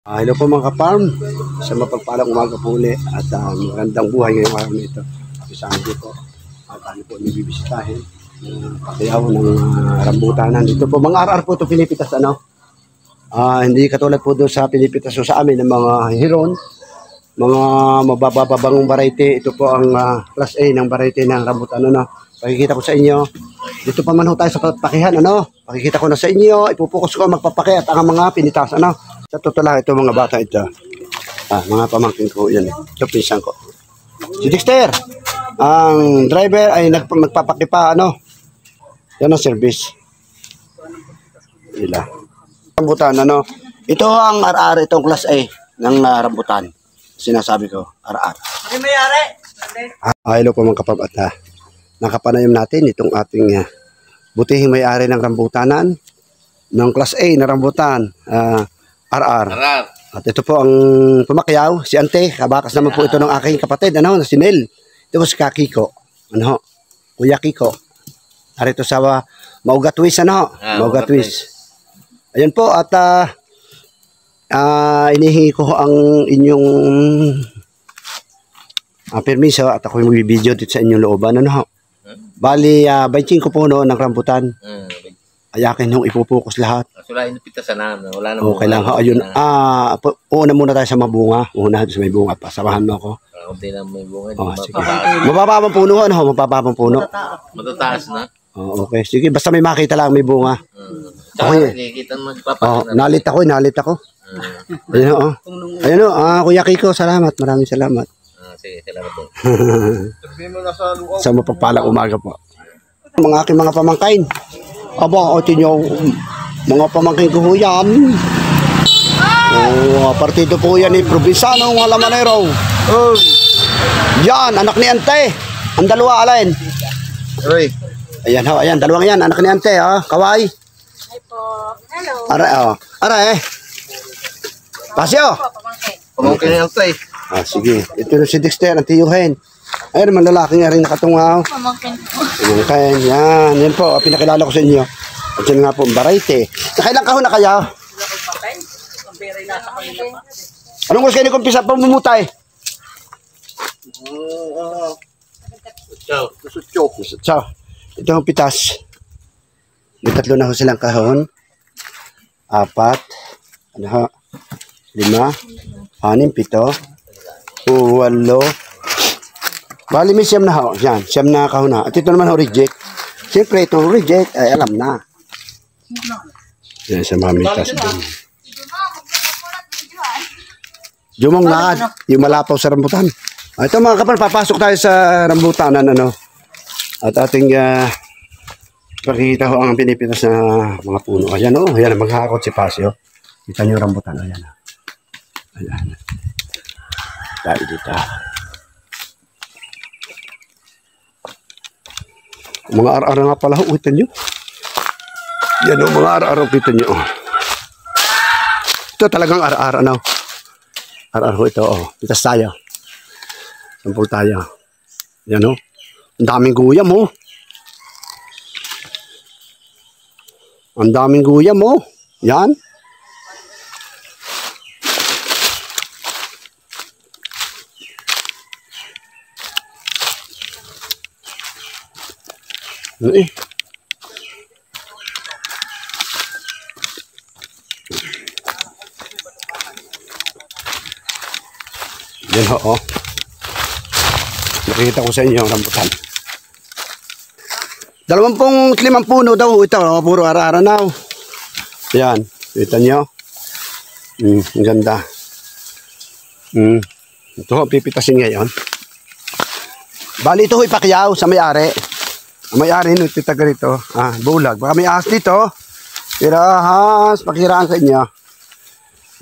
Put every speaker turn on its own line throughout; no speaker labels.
Hello po mga ka-farm, sa mapagpalang umaga po ulit at magandang buhay ngayong araw na ito. Kasama po at ano po nabibisitahin pakiyaw ng rambutanan. Dito po mga arar po ito pinipitas hindi katulad po doon sa pinipitas sa amin ng mga hiron, mga mabababang variety. Ito po ang class A ng variety ng rambutan. Pakikita ko sa inyo. Dito pa man ho tayo sa pakihan. Pakikita ko na sa inyo, ipupokus ko magpapaki at ang mga pinitas. Sa totoo lang ito mga bata ito. Mga pamangkin ko yan. Ito pinsan ko. Si Dexter, ang driver ay nagpapakipa Yan ang service. Ila. Rambutan Ito ang RR, itong class A ng rambutan. Sinasabi ko, RR.
Ano mayari?
Hello po mga kapab at nakapanayam natin itong ating butihing may-ari ng rambutanan ng class A na rambutan. RR. At ito po ang pumakyaw, si Ante. Kabakas naman po ito ng aking kapatid, na si Nel. Ito po si Kakiko. Kuya Kiko. Arito sa Mauga Twist, Mauga Twist. Ayan po, at inihingi ko ang inyong permiso at ako yung video dito sa inyong looban, Bali, 25 po ng rambutan. Ayakin nung ipupokus lahat.
Wala inipitasan na. Wala na
okay lang. Ayun. Una muna tayo sa mabunga. Una sa may bunga pa. Samahan mo ako.
Kunti lang may bunga.
Mabababang puno. Mabababang puno.
Matataas na.
Okay. Sige. Basta may makita lang may bunga.
Okay. Nakikita mo magpapakita.
Nalit ako. Ayun Ayun Kuya Kiko, salamat. Maraming salamat.
Sige, salamat po.
Sa mapagpalang umaga po. Mga aking mga pamangkain. Aba, atin yung mga pamangkin ko yan. Partido po yan ni Provinciano ng Alamanero. Yan, anak ni Ante. Ang dalawa, alain. Ayan, dalawang yan, anak ni Ante, Kaway.
Hi po. Hello.
Aray. Pasyo.
Pamangkin ni Ante.
Sige. Ito na si Dexter, ang tiyuhin. Ayun naman lalaki nga rin nakatungaw.
Pamangkin po.
Yan po, pinakilala ko sa inyo. At yan nga po, variety. Nakailang kahon na kaya? Anong gusto kayo ni kumpisa pamumutay? Ciao. Ito ang pitas. May 3 na ho silang kahon. 4. 5. 6. 7. 8. Bali may 7 na ho. Yan, 7 na kahon na. At ito naman ho, reject. Siyempre, itong reject, ay alam na. Yan, sa mamitas. Jumong na, yung malapaw sa rambutan. Ito mga kapal, papasok tayo sa rambutanan, At ating pakikita ho ang pinipitas na mga puno. Ayan, ayan, maghahakot si Pasio. Kita nyo rambutan, ayan. Ayan. Tayo dito. Mga ar-ar nga pala, kita nyo. Yan mga ar-ar, kita nyo. Ito talagang ar-ar, ar-ar ho ito, pitas tayo. Sampul tayo. Yan ang daming guyam, Ang daming guyam, Yan. Yan nakikita ko sa inyo ang rambutan. 25 puno daw ito, puro ara-ara na. Yan, kita nyo. Ang ganda. Ito pipitasin ngayon. Bali ito ipakyaw sa may-ari. Ang may-ari nung titaga rito, bulag. Baka may ahas dito. Pero ahas, pakiraan sa inyo.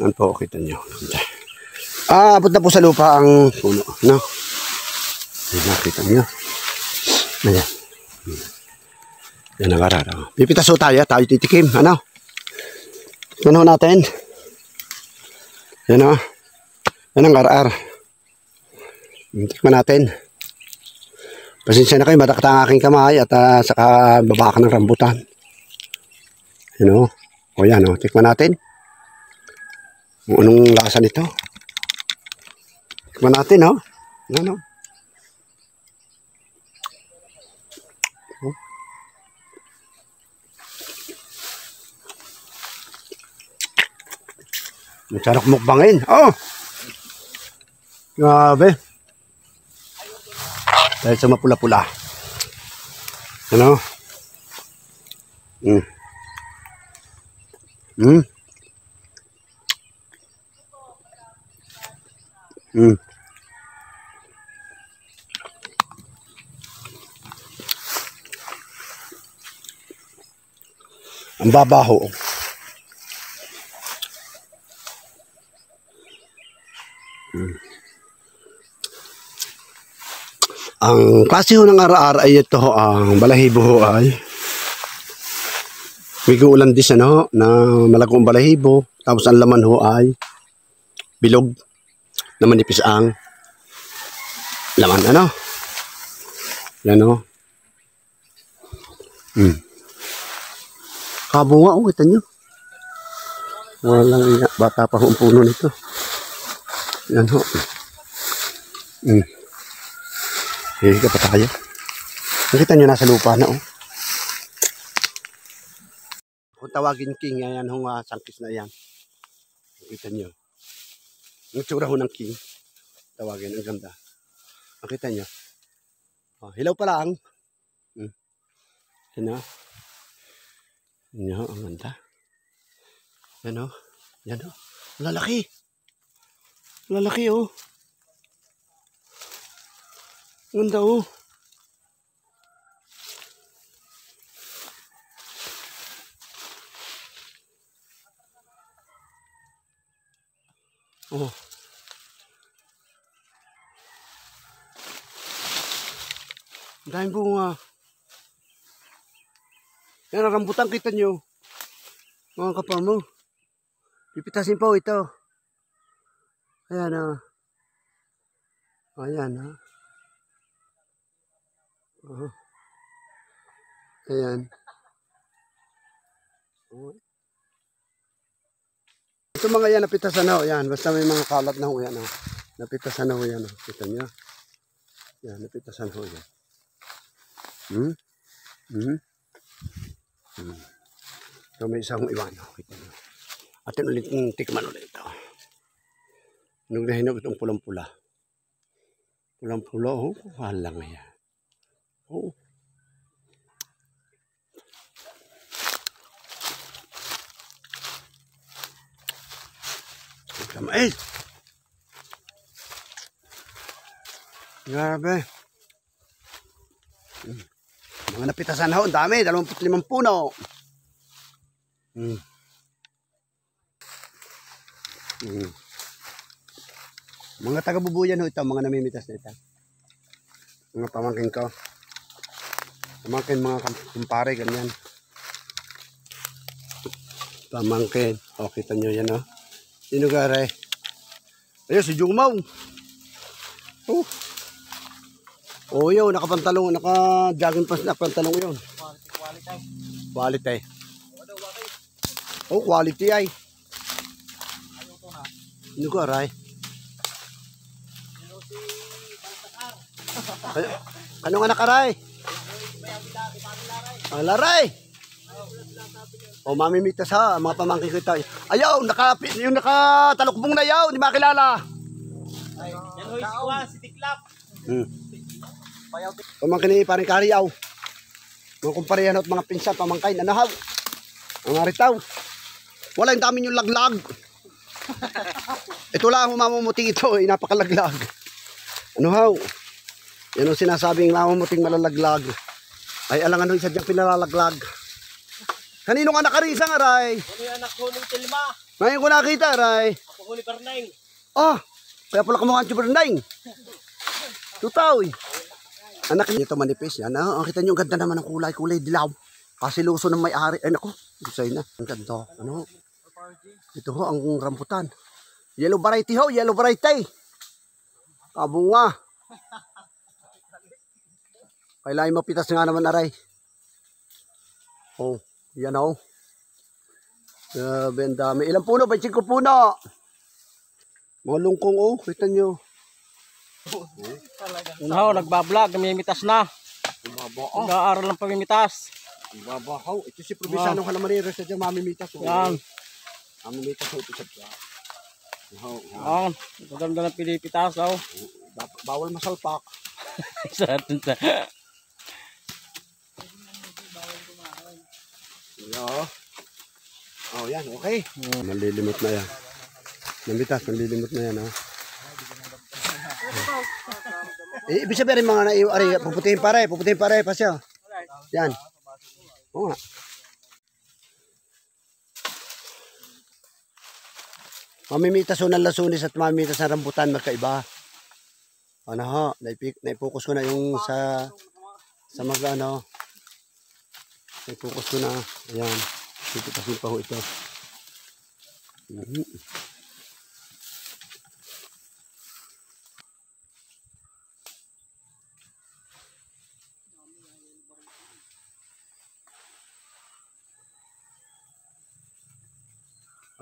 Yan po, kita nyo. Abot na po sa lupa ang puno, Ayan, nakita nyo. Ayan. Yan ang arara. Pipitas ho tayo titikim, Tignan ho natin. Yan Yan ang arar. Tikman natin. Pasensya na kayo, madakta ang aking kamay at saka baba ka ng rambutan. Yan Yan tikman natin. Kung anong lasa nito. Tikman natin, oh. Ano? Masarap mukbangin. Oh! Grabe. Dahil sa mapula-pula. Ano? Mm. Mm. Mm. Ang babaho. Ang klase ho ng araar ay ito ho, ang balahibo ho ay may ulan din siya no, na malagong balahibo. Tapos ang laman ho ay bilog na manipis ang laman. Ano? Yan ho. Kabunga oh, kita nyo. Walang bata pa ho ang puno nito. Yan ho. Hihiga pa tayo. Nakita nyo nasa lupa na oh. Kung tawagin king, yan hong sangkis na yan. Nakita nyo. Ang tsura ho ng king. Tawagin, ang ganda. Nakita nyo. Oh, hilaw pa lang. Yan o. Yan o, ang ganda. Yan o. Yan o. Lalaki. Lalaki oh. Ganda oh. Oh. Dahil bunga. Yan ang rambutan, kita nyo. Mga kapamo. Pipitasin po ito. Ayan ah. Ayan ah. Ayan. Ito mga yan, napitasan na ho. Yan. Basta may mga kalat na ho. Yan oh. Napitasan na ho yan. Oh. Kita nyo. Yan, napitasan ho yan. So may isang iwan. Kita nyo. Atin ulit yung tikman ulit ito. Hinog itong pulang-pula. Pulang-pula, oh. Halang yan. Oh. Kamay. Grabe. Mga napitasan ho, ang dami, 25 puno. Mga taga-bubuyan ho ito, mga namimitas na ito. Mga pamangkin ko. Pamangkin mga kumpare, ganyan. Pamangkin. O, kita nyo yan o. Sino ka rin? Ayun, si Jumaw. Oh. Oh, yun, nakapantalong, naka-jogging pants na pantalong yun. Quality. Oh, quality ay. Sino ka rin? Ano nga nakaray? Ang laray. O mamimitas ha, mga pamangkin ko ito. Ayaw, yung nakatalukbong na yaw, hindi makilala.
Yan ho, si Tiklap.
Pamangkin ni paring Kariyaw. Mga kumparihan at mga pinsan, pamangkin, anahaw. Ang aritaw. Wala yung dami yung laglag. Ito lang, mamumuting ito, napakalaglag. Ano haw? Yan ang sinasabing mamumuting malalaglag. Ay, alang ano isa diyang pinalalaglag. Kanino nga nakarisa nga, Ray?
Ano yung anak ko ng Tilma?
Ngayon ko nakita, Ray.
Ako ko ni Bernay.
Ah, kaya pala kamukha si Bernay. Tutaw eh. Anak nito manipis yan. Ah, kita nyo, ang ganda naman ng kulay dilaw. Kasi luso ng may-ari. Ay, naku, isay na. Ang ganda. Ano? Ito ho, ang rambutan. Yellow variety ho, yellow variety. Kabunga. Kailangan mapitas nga naman, Aray. Oh, yan o. Grabe, ang dami. Ilang puno? 25 puno. Mga lungkong oh, kita nyo.
Unaw, nagbablog, namimitas na.
Babaw.
Nag-aaral ng pamimitas.
Babaw. Ito si Provinciano Calamarero sa dyan, mamimitas. Oh.
Yan.
Mamimitas oh, ito sa dyan. Oh,
Yan. Maganda ng pilipitas, oh.
bawal masalpak.
Sa atin sa...
Yeah. Oh, yan, okay. Malilimot na yan. Namitas, malilimot na yan, ha. Ibig sabihin rin mga naiwari, puputihin pare, pasya. Yan. Oo nga. Mamimitas ho ng lasunis at mamimitas ng rambutan, magkaiba. Ano ho, naipokus ko na yung sa mga ano. Naipokus ko na, ayan. Pipitasin pa ho ito.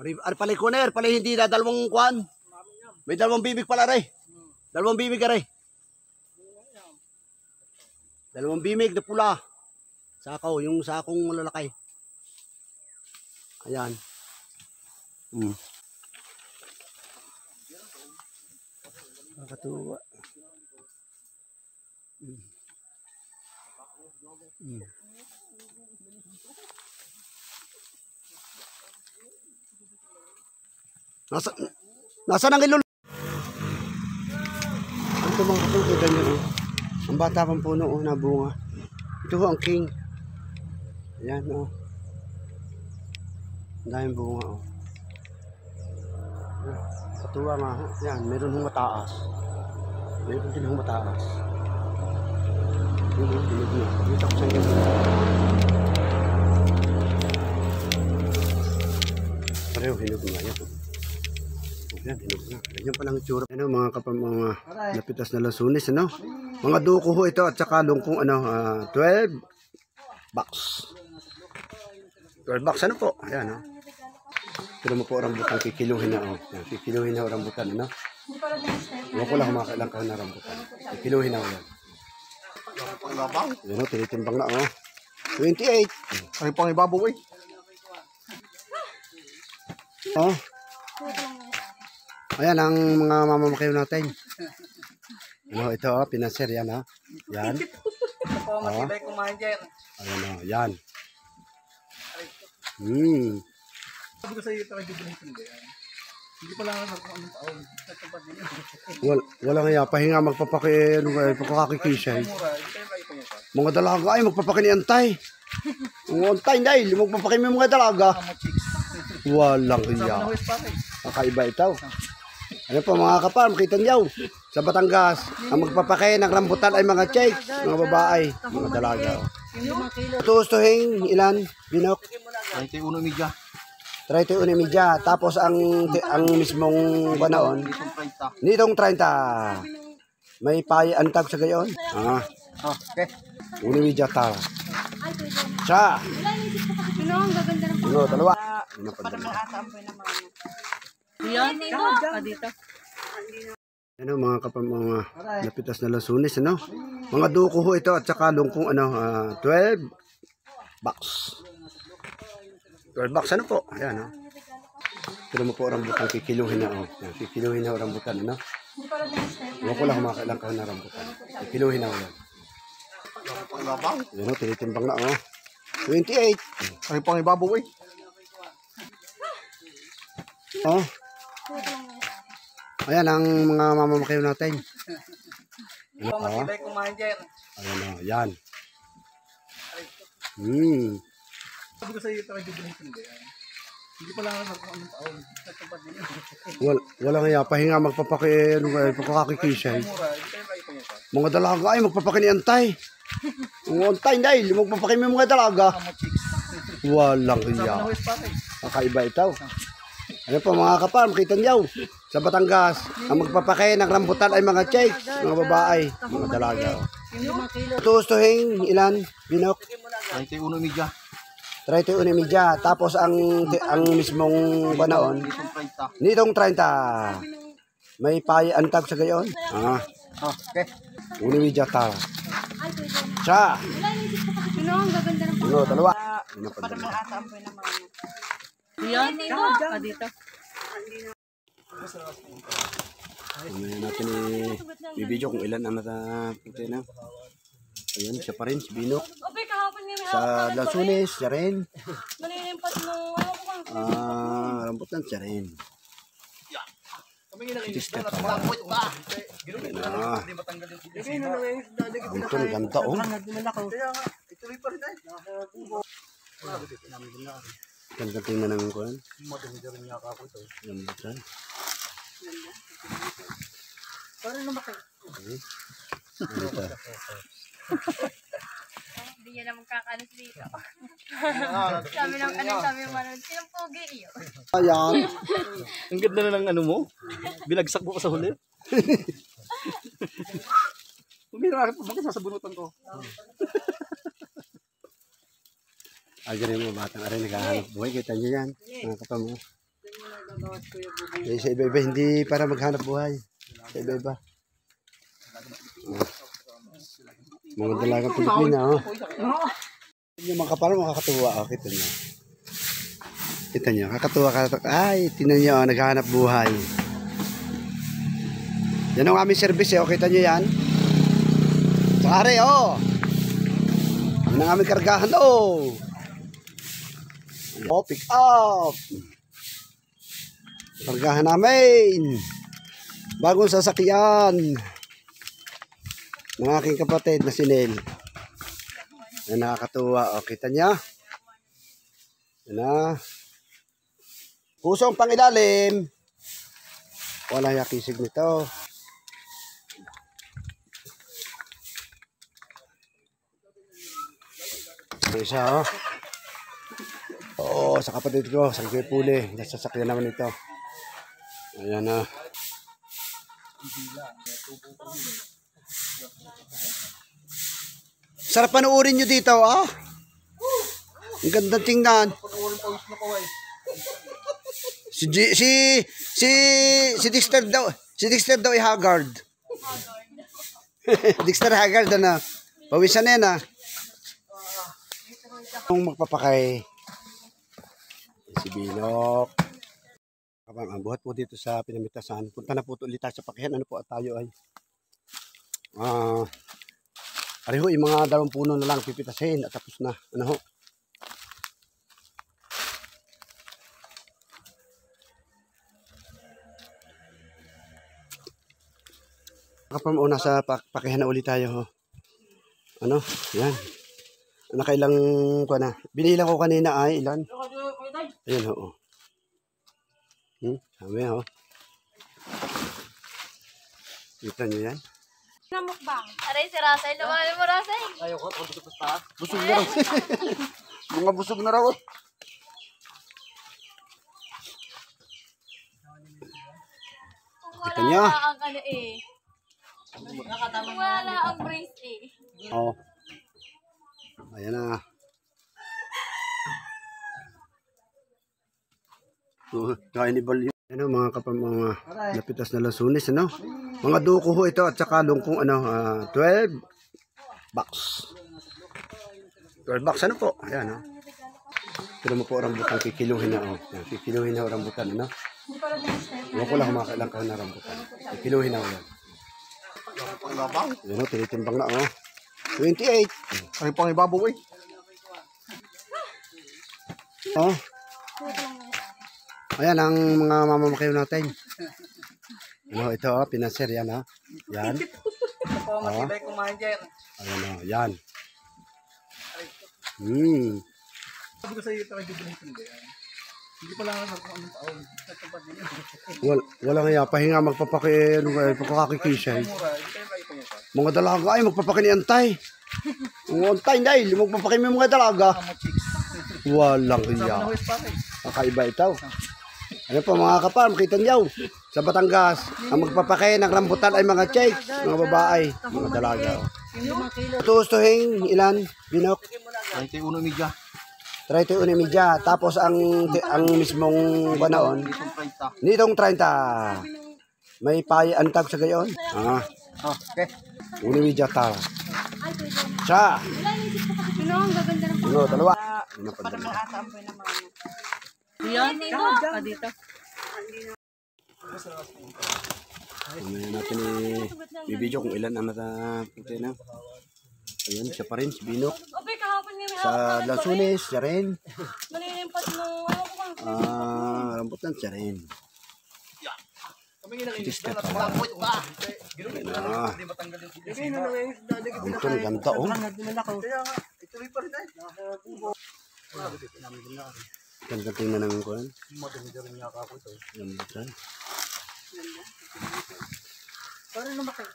Ari palay kuner, palay hindi na dalawang kuan. May dalawang bibig pala ray. Dalawang bibig ka ray. Dalawang bibig na pula. Sakaw, yung sakong malalaki. Ayan. Nakatuwa. Nasa nang ilul. Ito mga kapatid, ganyan oh. Ang bata pang puno oh, nabunga. Ito ho ang king. Ayan oh. Ang daming bunga oh. Katuwa nga ho. Yan, meron hong mataas. Meron din hong mataas. Yun oh, dinig niya. Pagkita ko sa inyo. Pareho, hinog nga yan oh. Yan, hinog na. Ganyan palang itsura. Ano mga mga napitas na lasunis, ano? Mga duko ho ito at saka lungkong ano, 12 bucks. 12 bucks ano po? Ayan, oh. Pero mo po rambutan, kikiluhin na, oh. Yan, kikiluhin na rambutan, ano? Huwag ko lang kumakailang ka na rambutan. Kikiluhin na, oh. Yan, oh, tinitimbang na, oh. 28.
Ay, pang ibabaw eh.
Oh. Ayan ang mga mamamakayo natin. Ano, ito, oh, pinanser yan, ha? Yan. Oh. Ayan, oh, yan.
Sabi ko sa iyo, hindi pa lang ako anong taon.
Wala nga, pahinga magpapaki, ano, pagkakakikisay. Mga dalaga ay magpapakiniantay. Mga antay, dahil magpapaki may mga dalaga. Walang iya. Kakaiba ito. Ano po mga kapar, makita niyo. Sa Batangas, ang magpapakain ng rambutan ay mga check, mga babae, mga dalaga. Tustuhin, ilan? Binok?
31 media.
31 media. Tapos ang mismong banaon, nitong 30. May antag sa gayon?
Okay.
1 media ta. Sa.
Ano, ang gaganda ng
Ano, dalawa.
parang nakasampoy na mga. Yan, dito.
Ano mga mga napitas na lasunis, ano? Mga duko ho ito at saka lungkong ano, 12 bucks. 12 bucks ano po? Ayan, oh. Pero mo po rambutan, kikiluhin na, oh. Yan, kikiluhin na rambutan, ano? Huwag ko lang kumakailang ka na rambutan. Kikiluhin na, oh. Yan, oh, tinitimbang na, oh. 28.
Ay, pang ibabaw eh.
Oh. Ayan ang mga mamamakayo natin. Ano, oh. Ayan, oh, yan.
Sabi ko sa iyo, hindi pa lang ako anong taon.
Wala nga, pahinga magpapaki, ano, pagkakakikisay. Mga dalaga ay magpapakiniantay. Mga antay, dahil magpapaki may mga dalaga. Walang iya. Kakaiba ito. Ano po mga kapar, makita niyo. Sa Batangas, ang magpapakain ng rambutan ay mga check, mga babae, mga dalaga. Tustuhin, ilan? Binok?
31 media.
31 media. Tapos ang mismong banaon, nitong 30. May pay, ang tawag sa gayon?
Okay.
Unimidya tara. Siya.
Ano, ang gaganda ng
Uno, dalawa.
Para mga aampoy na mga ano. Yan, dito.
Ngayon natin i-video kung ilan ang nataputi na. Ayan, siya pa rin, si Binok.
Okay, kahapon nga may
Sa Lasunes, siya rin.
Malilimpas mo. Ano ko bang?
Rambutan, siya rin.
Kami nga
Sister pa.
Ginugin
Ayan
ko
na.
hindi matanggal yung tubig.
Ito, ang ganda oh.
Kaya nga, ituloy pa rin tayo.
Ganda tingnan ng kuhan.
Matindi rin niya ako ito.
Rambutan.
Parang lumaki.
Okay. Ano ito?
Hindi niya naman kakalis dito. Sabi ng sabi mo naman, sinong pogi iyo?
Ayan.
Ang ganda na ng ano mo. Binagsak mo pa sa huli. Hindi na bakit sasabunutan ko.
Ay, ganun mo, batang aray, naghahanap buhay. Kita nyo yan, mga kapam mo. Eh, sa iba-iba, hindi para maghanap buhay. Sa iba-iba. Mga dalagang Pilipina, oh. Yung mga kapal, makakatuwa, oh. Kita nyo. Kita nyo, kakatuwa. Ay, tinan nyo, oh, naghahanap buhay. Yan ang aming service, eh. Oh, kita nyo yan. Sa are, oh. Yan ang aming kargahan, oh. Oh, pick up. Kargahan namin. Bagong sasakyan ng aking kapatid na si Nel. Yan, nakakatuwa. O, kita niya. Yan na. Pusong pangilalim. Wala yakisig nito. Ito isa, oh. Oo, sa kapatid ko, sa Puli. Nasasakyan naman ito. Ayan na. Sarap panuorin nyo dito, ah. Ang ganda tingnan. Si Dexter daw. Si Dexter daw ay Haggard. Dexter Haggard, ano. Pawisan na yan, ah. Kung magpapakay. Si Binok. Ang buhat po dito sa Pinamitasan. Punta na po ulit tayo sa pakihan. Ano po at tayo ay pareho yung mga dalawang puno na lang pipitasin at tapos na. Ano ho? Kapag una sa pakihan na ulit tayo ho. Ano? Yan. Nakailang ko na. Binilang ko kanina ay ilan? Ayan ho. Sabi ho. Kita nyo yan?
Namukbang. Aray si Rasay. Lumali mo Rasay.
Ayaw ko, ako dito pa.
Busog na raw. Mga busog na raw. Kita niya.
Ang ano eh. Kung wala ang brace eh.
Oo. Ayan na. Kainibal yun. Ano, mga kapam, mga napitas na Lasunes, ano? Mga duko ho ito at saka lungkong, 12 bucks. 12 bucks, ano po? Ayan, no? Pero mo po rambutan, kikiluhin na, oh. Yan, kikiluhin na rambutan, ano? Huwag ko lang kumakailang ka na rambutan. Kikiluhin na, yan. Yan, tinitimbang na, oh. 28.
Ay, pang ibabaw eh.
Oh. Ayan ang mga mamamakayo natin. Ano, ito, oh, pinanser, yan, ha? Yan. Oh. Ayan, oh, yan.
Sabi ko sa iyo, ito ay jubilee hindi. Hindi pala nga kung anong taon. Nagtapad din.
Wala nga, pahinga magpapakikisay. Mga dalaga ay magpapakiniantay. Mga antay, dahil magpapakimi mga dalaga. Walang iya. Kakaiba ito. Ano po mga kapal, makita niyo. Sa Batangas, ang magpapakay ng rambutan ay mga chicks, mga babae, mga dalaga. Tustuhin, ilan? Binok?
31 media.
31 media. Tapos ang mismong banaon, nitong 30. May ang tawag sa gayon?
Okay.
Uniwidya tara. Siya.
Ano ang gaganda ng
Uno, dalawa.
Para maatampoy na mga ano. Yan, dito.
Mamaya natin i-video kung ilan ang nataputi na. Ayan, siya pa rin, si Binok.
Okay, kahapon nga may
Sa Lansunes, siya rin.
Malilimpat nung ano ko bang.
Rambutan, siya rin.
Kami nga nang
Sister pa.
Tapos ba?
Ayan na.
Hindi matanggal yung
Ito, ganda oh.
Kaya nga, ituloy pa rin tayo.
Ganda tingnan ng kuhan.
Maganda rin niya ako ito.
Rambutan.
Parang naman
Ito.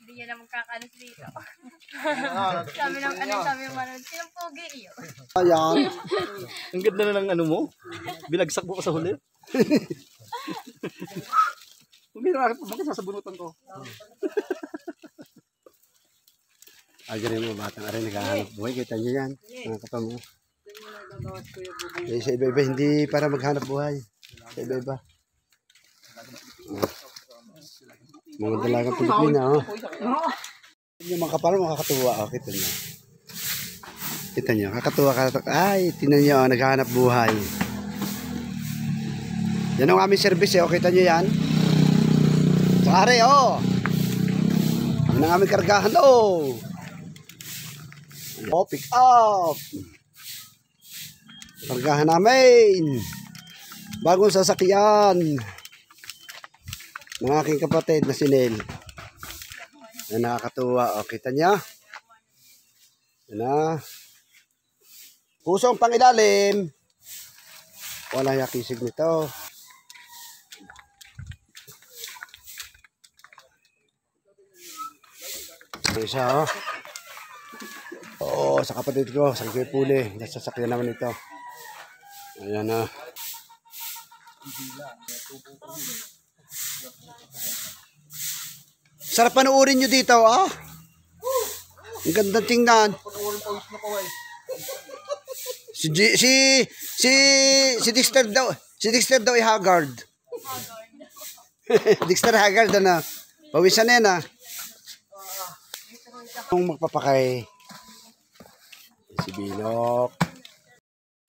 Hindi niya na magkakalas dito. Sabi ng manood, sinong pogi iyo?
Ayan.
Ang ganda na ng ano mo. Bilagsak mo pa sa huli. Pumira ka pa, bakit sasabunutan ko?
Agarin mo, batang aray, naghahanap buhay. Kita niyo yan. Mga kapamo. Sa iba-iba, hindi para maghanap buhay. Sa iba-iba. Mga dalagang Pilipina, oh. Yung mga kapal, makakatuwa. Oh, kita niyo. Kita niyo, kakatuwa. Ay, tinan niyo, oh, naghahanap buhay. Yan ang aming service, eh. Oh, kita niyo yan. Sa are, oh. Yan ang aming kargahan, oh. Oh, pick up. Kargahan namin. Bagong sasakyan. Ng aking kapatid na si Nel. Yan, nakakatuwa. O, kita niya. Yan na. Pusong pangilalim. Wala yakisig nito. Isa, oh. Oo, sa kapatid ko, sa Kuya Puli. Nasasakyan naman ito. Ayan na. Sarap panuorin nyo dito, ah. Ang ganda tingnan. Si Dexter daw ay Haggard. Dexter Haggard, ano. Pawisan na yan, ah. Kung magpapakay. Si Binok.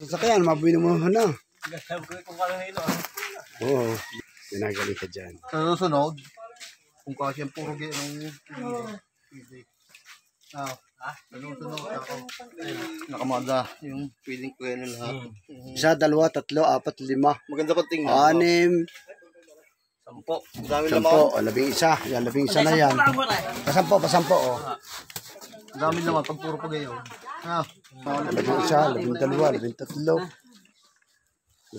Sasakyan, mabili mo na. Oo. Ginagali ka dyan.
Sa susunod, kung kasi yung puro gano'ng susunod ako. Nakamada yung feeling ko yan lahat.
Isa, dalawa, tatlo, apat, lima,
Maganda pa tingnan.
anim,
10. Dami
sampo, o, labing isa. Yan, labing isa na yan. Pasampo, o.
Dami naman pag puro pa gayon.
Labing isa, labing dalawa, labing tatlo,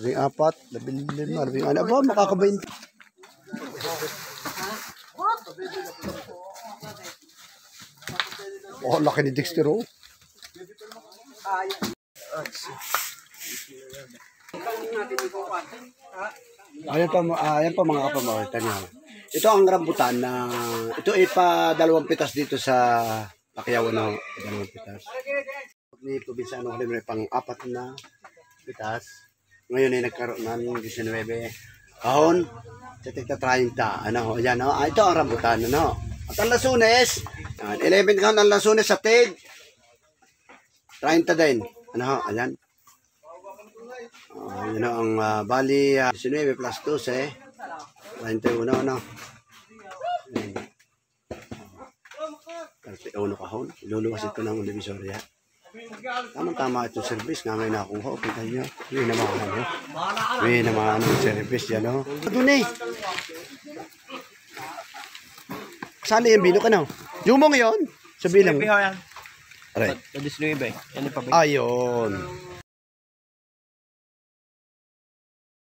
labing apat, labing lima, labing ano. Aba, makakabayin. Oh, laki ni Dexter, oh. Ayan pa mga kapamoritan niya. Ito ang rambutan na ito ay pa dalawang pitas dito sa Pacquiao, no, dalawang pitas. Ni Probinsano Kalimre pang apat na pitas. Ngayon ay nagkaroon ng 19 kahon sa tigta 30. Ano, ayan, no? Ito ang rambutan, ano. At ang Lansunes, 11 kahon ang Lansunes sa tig 30 din. Ano, ayan. Yun ang bali 19 plus 12 21, ano. 31 kahon. Iluluwas ito ng Divisoria. Tama-tama itong service nga ngayon nakuha. Kita nyo. May naman ano. May naman ang service yan, no. Doon eh. Sali yung Binok, ano. Yung mo ngayon. Sa bilang. Aray.
Sa 19. Yan yung pabili.
Ayun.